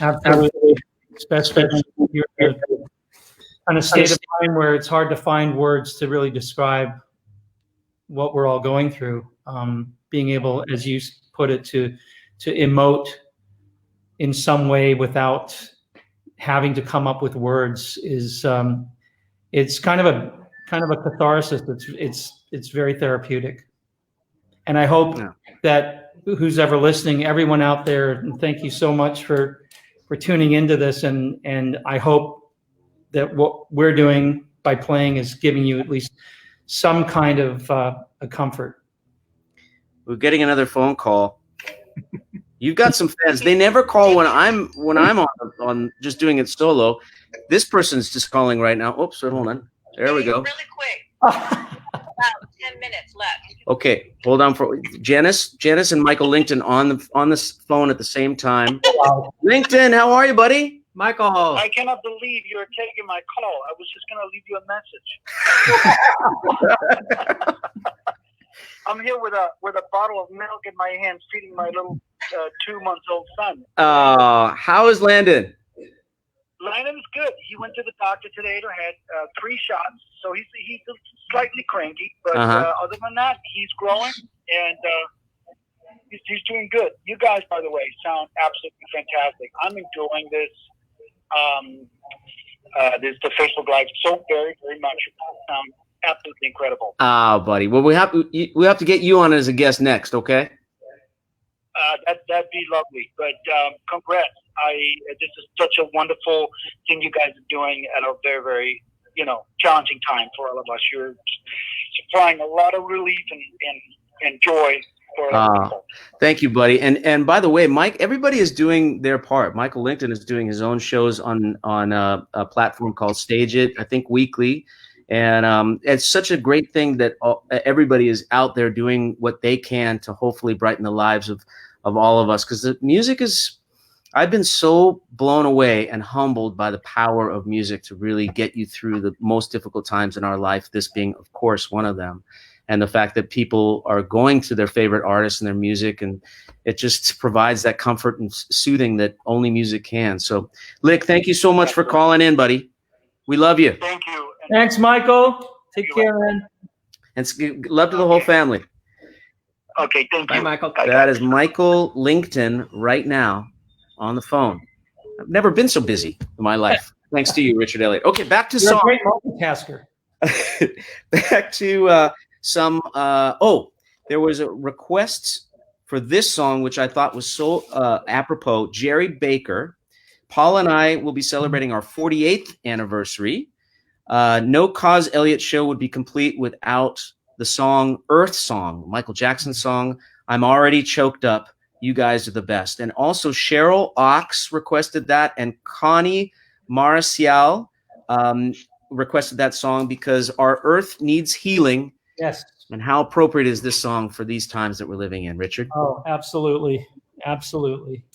Absolutely. Especially when you're in a state of mind where it's hard to find words to really describe what we're all going through. Being able, as you put it, to emote in some way without having to come up with words is it's kind of a catharsis. It's very therapeutic. And I hope that who's ever listening, everyone out there, and thank you so much for tuning into this. And I hope that what we're doing by playing is giving you at least some kind of a comfort. We're getting another phone call. You've got some fans. They never call when I'm on just doing it solo. This person's just calling right now. Oops, hold on. There we go. Really quick. About 10 minutes left. Okay, hold on for Janice and Michael Linkton on the phone at the same time. Wow. Linkton, how are you, buddy? Michael. I cannot believe you're taking my call. I was just going to leave you a message. I'm here with a bottle of milk in my hand, feeding my little 2-month-old son. How is Landon? Landon's good. He went to the doctor today to had 3 shots, so he's slightly cranky, but other than that, he's growing and he's doing good. You guys, by the way, sound absolutely fantastic. I'm enjoying this. The Facebook Live so very, very much. Sound absolutely incredible. Buddy. Well, we have to get you on as a guest next, okay? That'd be lovely. But congrats. This is such a wonderful thing you guys are doing at a very, very, challenging time for all of us. You're supplying a lot of relief and joy for a lot of people. Thank you, buddy. And by the way, Mike, everybody is doing their part. Michael Linkton is doing his own shows on a platform called Stage It, I think weekly. And it's such a great thing that everybody is out there doing what they can to hopefully brighten the lives of all of us. Because the music I've been so blown away and humbled by the power of music to really get you through the most difficult times in our life, this being, of course, one of them. And the fact that people are going to their favorite artists and their music, and it just provides that comfort and soothing that only music can. So, Lick, thank you so much for calling in, buddy. We love you. Thank you. Thanks, Michael. Take care, man. And love to the whole family. Okay, thank you. Bye, Michael. That is Michael Linkton right now on the phone. I've never been so busy in my life. Thanks to you, Richard Elliot. Okay, back to You're song. a great multitasker. Back to there was a request for this song, which I thought was so apropos. Jerry Baker. Paul and I will be celebrating our 48th anniversary. No Cause Elliot show would be complete without the song Earth Song, Michael Jackson song. I'm already choked up. You guys are the best. And also Cheryl Ox requested that, and Connie Marcial requested that song because our earth needs healing. Yes. And how appropriate is this song for these times that we're living in, Richard? Oh, absolutely. Absolutely.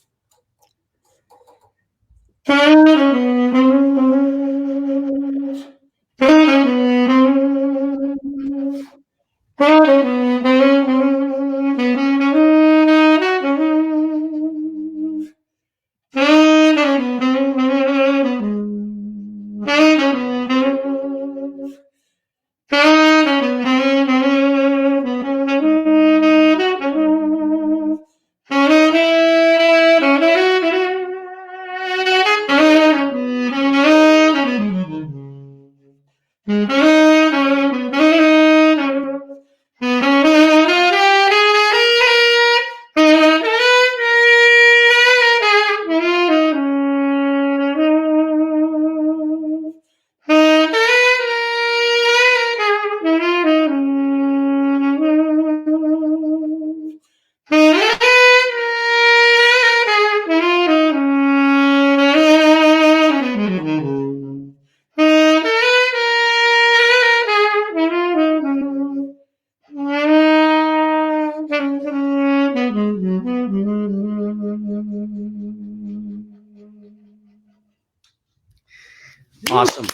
Awesome.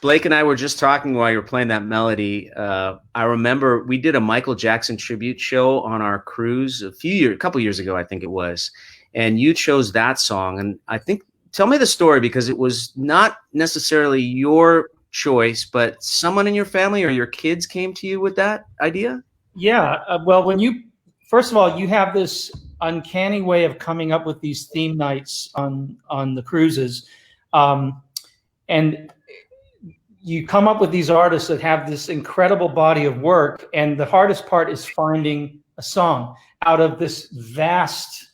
Blake and I were just talking while you were playing that melody. I remember we did a Michael Jackson tribute show on our cruise a couple years ago, I think it was. And you chose that song. And I think, tell me the story, because it was not necessarily your choice, but someone in your family or your kids came to you with that idea? Yeah. Well, first of all, you have this uncanny way of coming up with these theme nights on the cruises. And you come up with these artists that have this incredible body of work, and the hardest part is finding a song out of this vast,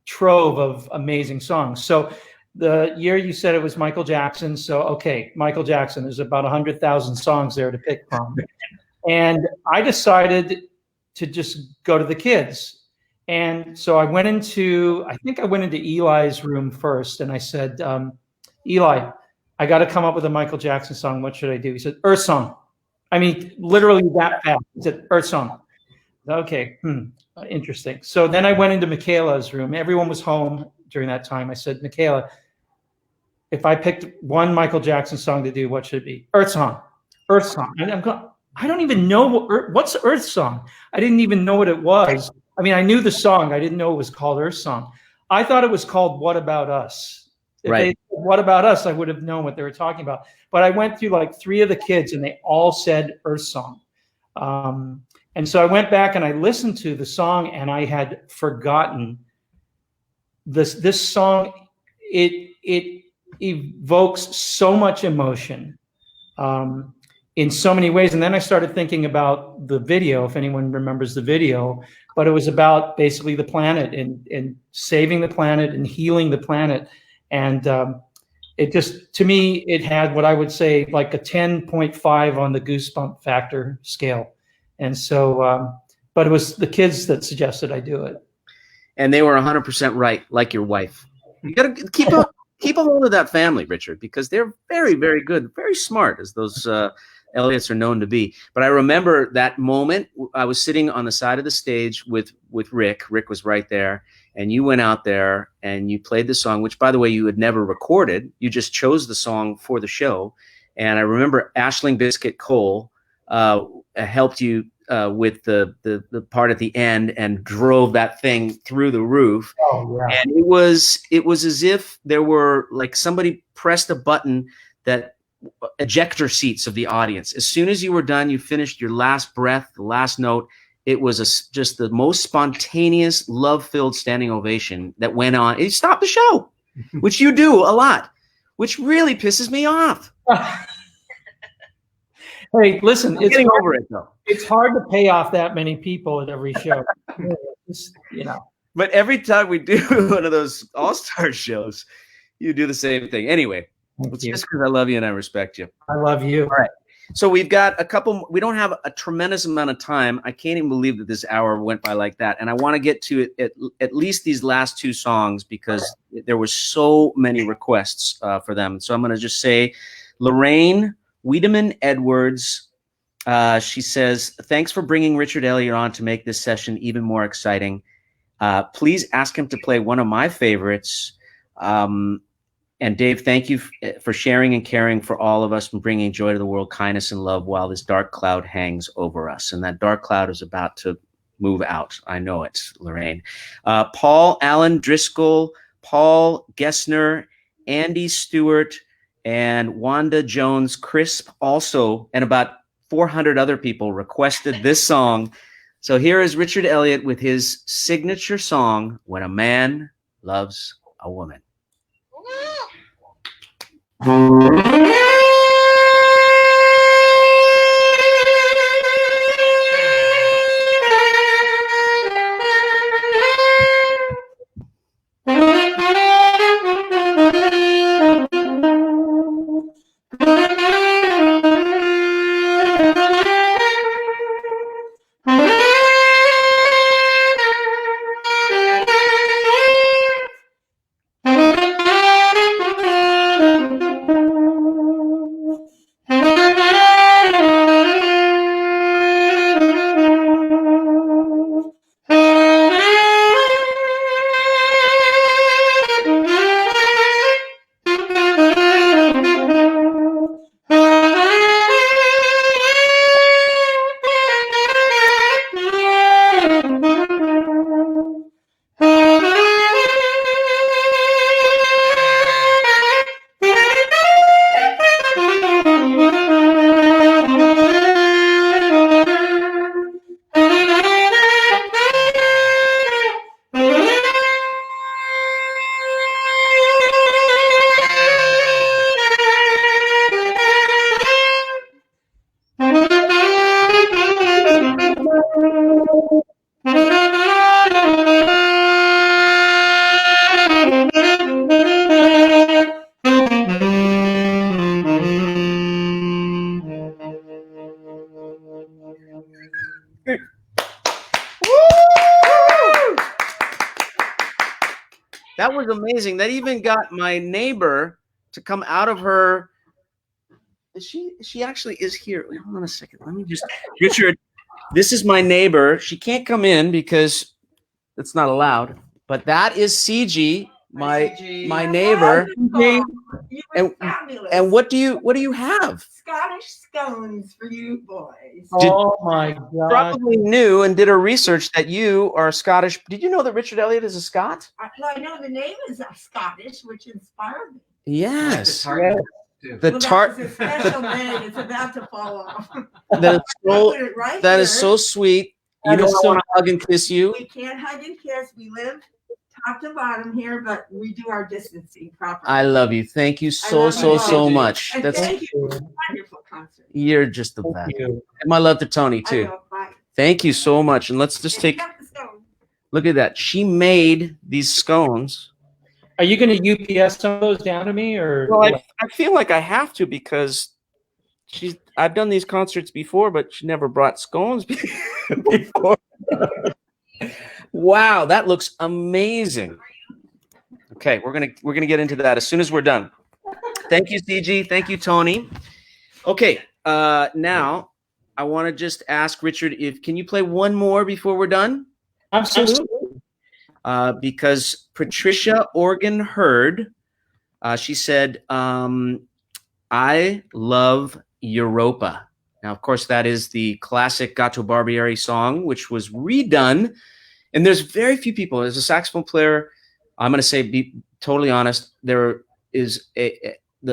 trove of amazing songs. So the year you said it was Michael Jackson. So, okay, Michael Jackson, there's about 100,000 songs there to pick from. And I decided to just go to the kids. And so I went into Eli's room first, and I said, Eli, I got to come up with a Michael Jackson song. What should I do? He said, Earth Song. I mean, literally that fast. He said, Earth Song. Okay, interesting. So then I went into Michaela's room. Everyone was home during that time. I said, Michaela, if I picked one Michael Jackson song to do, what should it be? Earth Song. Earth Song. And I'm going, I don't even know what's Earth Song. I didn't even know what it was. I mean, I knew the song. I didn't know it was called Earth Song. I thought it was called What About Us? If they said, What About Us? I would have known what they were talking about. But I went through like 3 of the kids, and they all said Earth Song. And so I went back and I listened to the song, and I had forgotten this song. It evokes so much emotion in so many ways. And then I started thinking about the video, if anyone remembers the video, but it was about basically the planet and saving the planet and healing the planet. And it just, to me, it had what I would say like a 10.5 on the goosebump factor scale. And so, but it was the kids that suggested I do it. And they were 100% right, like your wife. You got to keep a hold of that family, Richard, because they're very, very good, very smart, as those Elliots are known to be. But I remember that moment. I was sitting on the side of the stage with Rick. Rick was right there. And you went out there and you played the song, which, by the way, you had never recorded. You just chose the song for the show. And I remember Aisling Biscuit Cole helped you with the part at the end and drove that thing through the roof. Oh, yeah. And it was as if there were like somebody pressed a button that ejector seats of the audience. As soon as you were done, you finished your last breath, the last note. It was just the most spontaneous, love-filled standing ovation that went on. It stopped the show, which you do a lot, which really pisses me off. Hey, listen, I'm getting over it, though. It's hard to pay off that many people at every show. But every time we do one of those all-star shows, you do the same thing. Anyway, it's just because I love you and I respect you. I love you. All right. So we've got we don't have a tremendous amount of time. I can't even believe that this hour went by like that. And I want to get to it at least these last 2 songs because there were so many requests for them. So I'm going to just say Lorraine Wiedemann Edwards. She says, thanks for bringing Richard Elliot on to make this session even more exciting. Please ask him to play one of my favorites. And Dave, thank you for sharing and caring for all of us and bringing joy to the world, kindness and love while this dark cloud hangs over us. And that dark cloud is about to move out. I know it, Lorraine. Paul Allen Driscoll, Paul Gessner, Andy Stewart, and Wanda Jones Crisp also, and about 400 other people requested this song. So here is Richard Elliot with his signature song, When a Man Loves a Woman. That was amazing. That even got my neighbor to come out of her. She actually is here. Wait, hold on a second. Let me just, Richard, this is my neighbor. She can't come in because it's not allowed. But that is CG, my neighbor. You were fabulous. And what do you have? Scottish scones for you boys. Oh my God. Probably knew and did a research that you are Scottish. Did you know that Richard Elliot is a Scot? I know the name is Scottish, which inspired me. Yes. The The tart. That was a special day. It's about to fall off. That is so, Put it right that is here. so sweet. You That know, is I so- want to hug and kiss you. We can't hug and kiss. We live top to bottom here, but we do our distancing properly. I love you. Thank you so, love so, you. so much. And That's, thank you for a wonderful concert. you're just the Thank best. you. And my love to Tony I too. will. Bye. Thank you so much. And let's just And take, cut the scone. look at that. She made these scones. Are you going to UPS some of those down to me, or? Well, I feel like I have to because I've done these concerts before, but she never brought scones before. Wow, that looks amazing. Okay, we're gonna get into that as soon as we're done. Thank you, CG. Thank you, Tony. Okay, now I want to just ask Richard can you play one more before we're done? Absolutely. Because Patricia Organ Hurd, she said, I love Europa. Now, of course, that is the classic Gato Barbieri song, which was redone. And there's very few people. As a saxophone player, I'm going to say, be totally honest, there is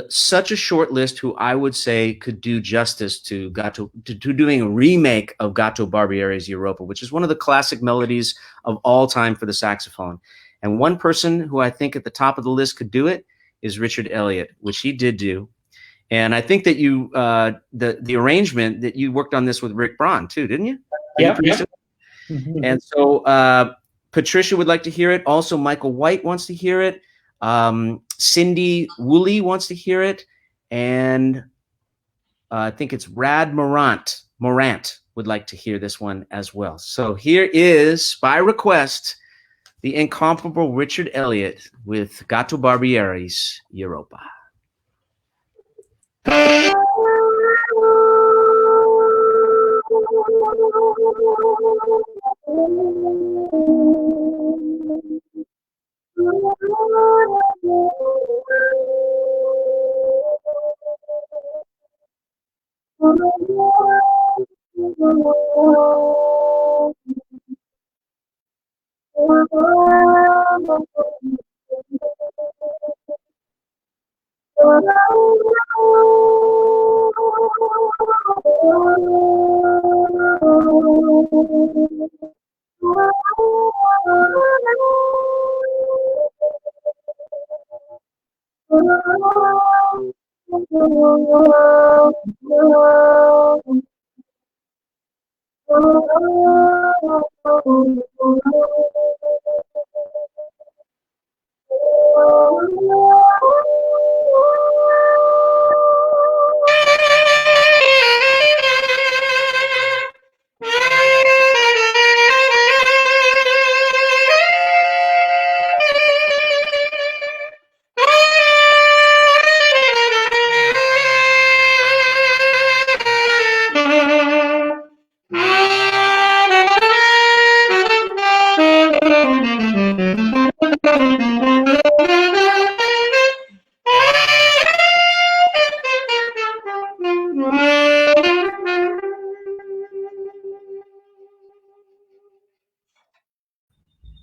such a short list who I would say could do justice to doing a remake of Gato Barbieri's Europa, which is one of the classic melodies of all time for the saxophone. And one person who I think at the top of the list could do it is Richard Elliot, which he did do. And I think that you, the arrangement that you worked on this with Rick Braun too, didn't you? Yeah. Mm-hmm. And so Patricia would like to hear it. Also, Michael White wants to hear it. Cindy Woolley wants to hear it. And I think it's Rad Morant would like to hear this one as well. So here is, by request, the incomparable Richard Elliot with Gato Barbieri's Europa.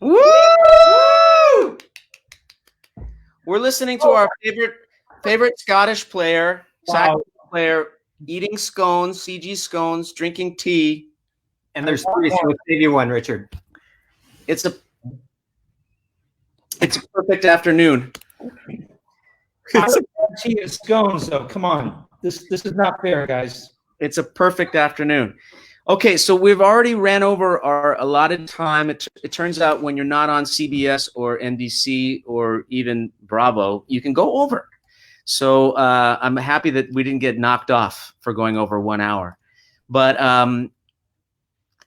Woo! We're listening to our favorite Scottish player, saxophone player, eating scones, CG scones, drinking tea. And there's three, so we'll save you one, Richard. It's a perfect afternoon. Tea is scones, though. Come on, this is not fair, guys. It's a perfect afternoon. Okay, so we've already ran over our allotted time. It turns out when you're not on CBS or NBC or even Bravo, you can go over. So I'm happy that we didn't get knocked off for going over 1 hour. But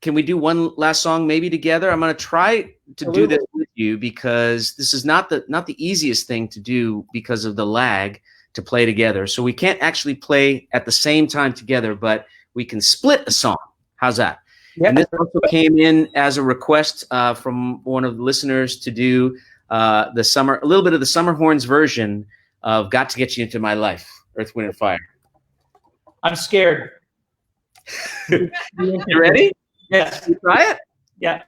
can we do one last song maybe together? I'm going to try to do this with you. you because this is not the easiest thing to do because of the lag to play together. So we can't actually play at the same time together, but we can split a song. How's that? Yeah. And this also came in as a request from one of the listeners to do a little bit of the Summer Horns version of "Got to Get You Into My Life," Earth, Wind, and Fire. I'm scared. You ready? Yes. You try it? Yeah.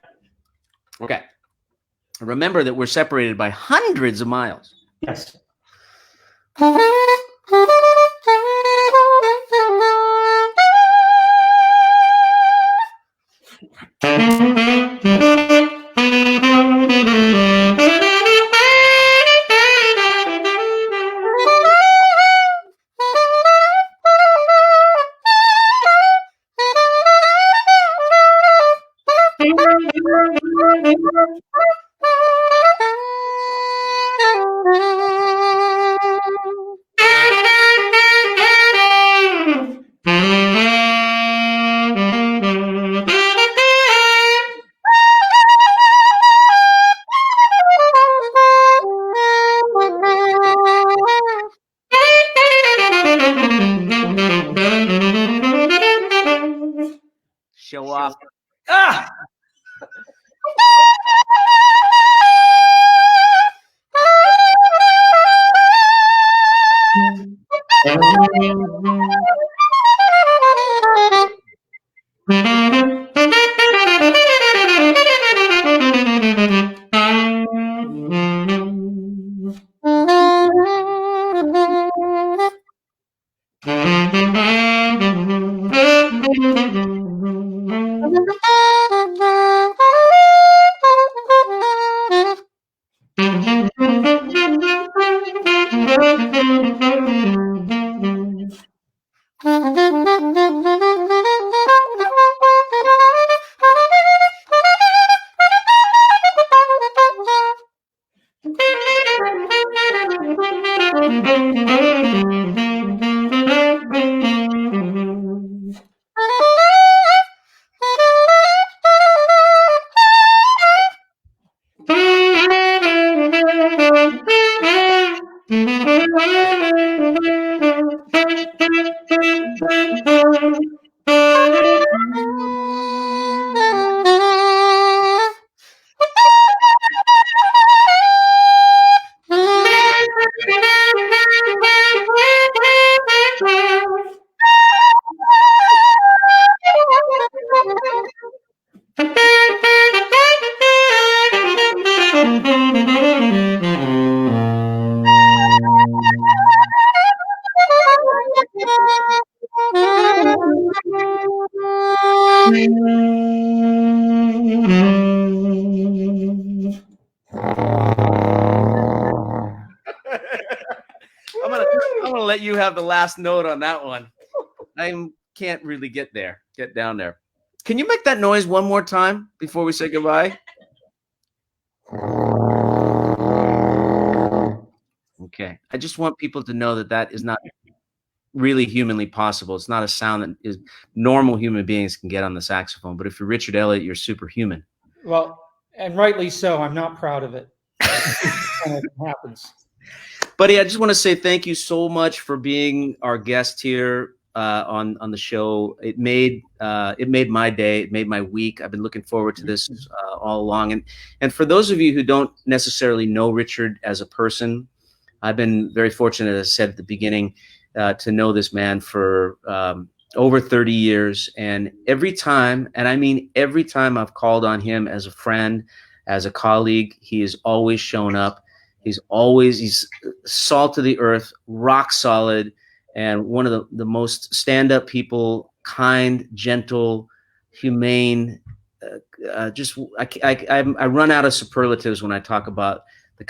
Okay. Remember that we're separated by hundreds of miles. Yes. Show off. Ah! I'm gonna let you have the last note on that one. I can't really get down there. Can you make that noise one more time before we say goodbye? Okay. I just want people to know that that is not really humanly possible. It's not a sound that is normal human beings can get on the saxophone. But if you're Richard Elliot, you're superhuman. Well, and rightly so. I'm not proud of it. It happens. Buddy, I just want to say thank you so much for being our guest here on the show. It made my day. It made my week. I've been looking forward to this all along. And for those of you who don't necessarily know Richard as a person, I've been very fortunate, as I said at the beginning, to know this man for over 30 years. And every time, and I mean every time I've called on him as a friend, as a colleague, he has always shown up. He's salt of the earth, rock solid, and one of the most stand-up people, kind, gentle, humane. I run out of superlatives when I talk about the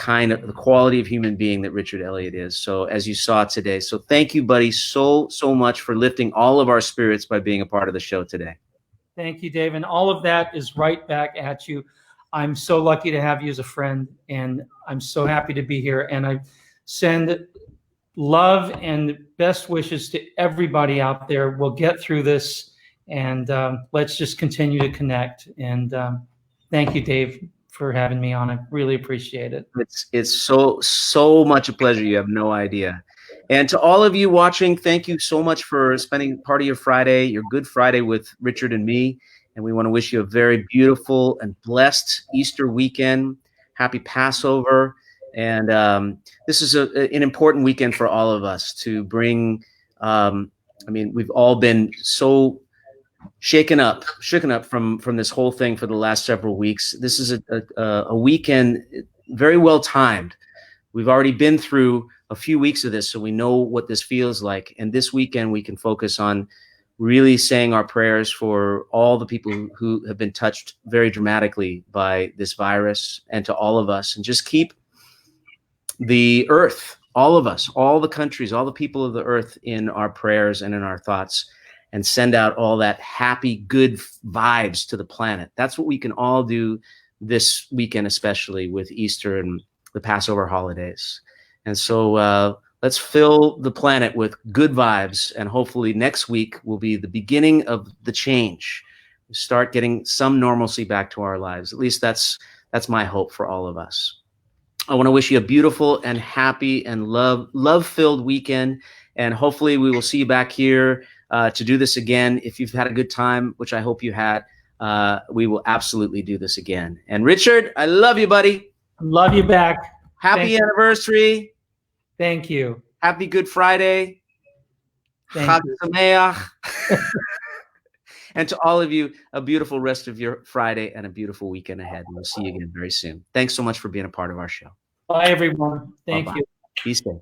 quality of human being that Richard Elliot is. So as you saw today. So thank you, buddy, so much for lifting all of our spirits by being a part of the show today. Thank you, Dave. And all of that is right back at you. I'm so lucky to have you as a friend, and I'm so happy to be here. And I send love and best wishes to everybody out there. We'll get through this, and let's just continue to connect. And thank you, Dave, for having me on. I really appreciate it. It's so much a pleasure. You have no idea. And to all of you watching, thank you so much for spending part of your Friday, your Good Friday with Richard and me. And we want to wish you a very beautiful and blessed Easter weekend. Happy Passover. And this is an important weekend for all of us to bring. I mean, we've all been so shaken up from this whole thing for the last several weeks. This is a weekend very well timed. We've already been through a few weeks of this, so we know what this feels like. And this weekend we can focus on really saying our prayers for all the people who have been touched very dramatically by this virus, and to all of us, and just keep the earth, all of us, all the countries, all the people of the earth in our prayers and in our thoughts, and send out all that happy, good vibes to the planet. That's what we can all do this weekend, especially with Easter and the Passover holidays. And so let's fill the planet with good vibes, and hopefully next week will be the beginning of the change. We start getting some normalcy back to our lives. At least that's my hope for all of us. I want to wish you a beautiful and happy and love-filled weekend, and hopefully we will see you back here to do this again. If you've had a good time, which I hope you had, we will absolutely do this again. And Richard, I love you, buddy. Love you back. Happy anniversary. Thank you. Happy Good Friday. Chag Sameach. And to all of you, a beautiful rest of your Friday and a beautiful weekend ahead. And we'll see you again very soon. Thanks so much for being a part of our show. Bye, everyone. Thank Bye-bye. you. Be safe.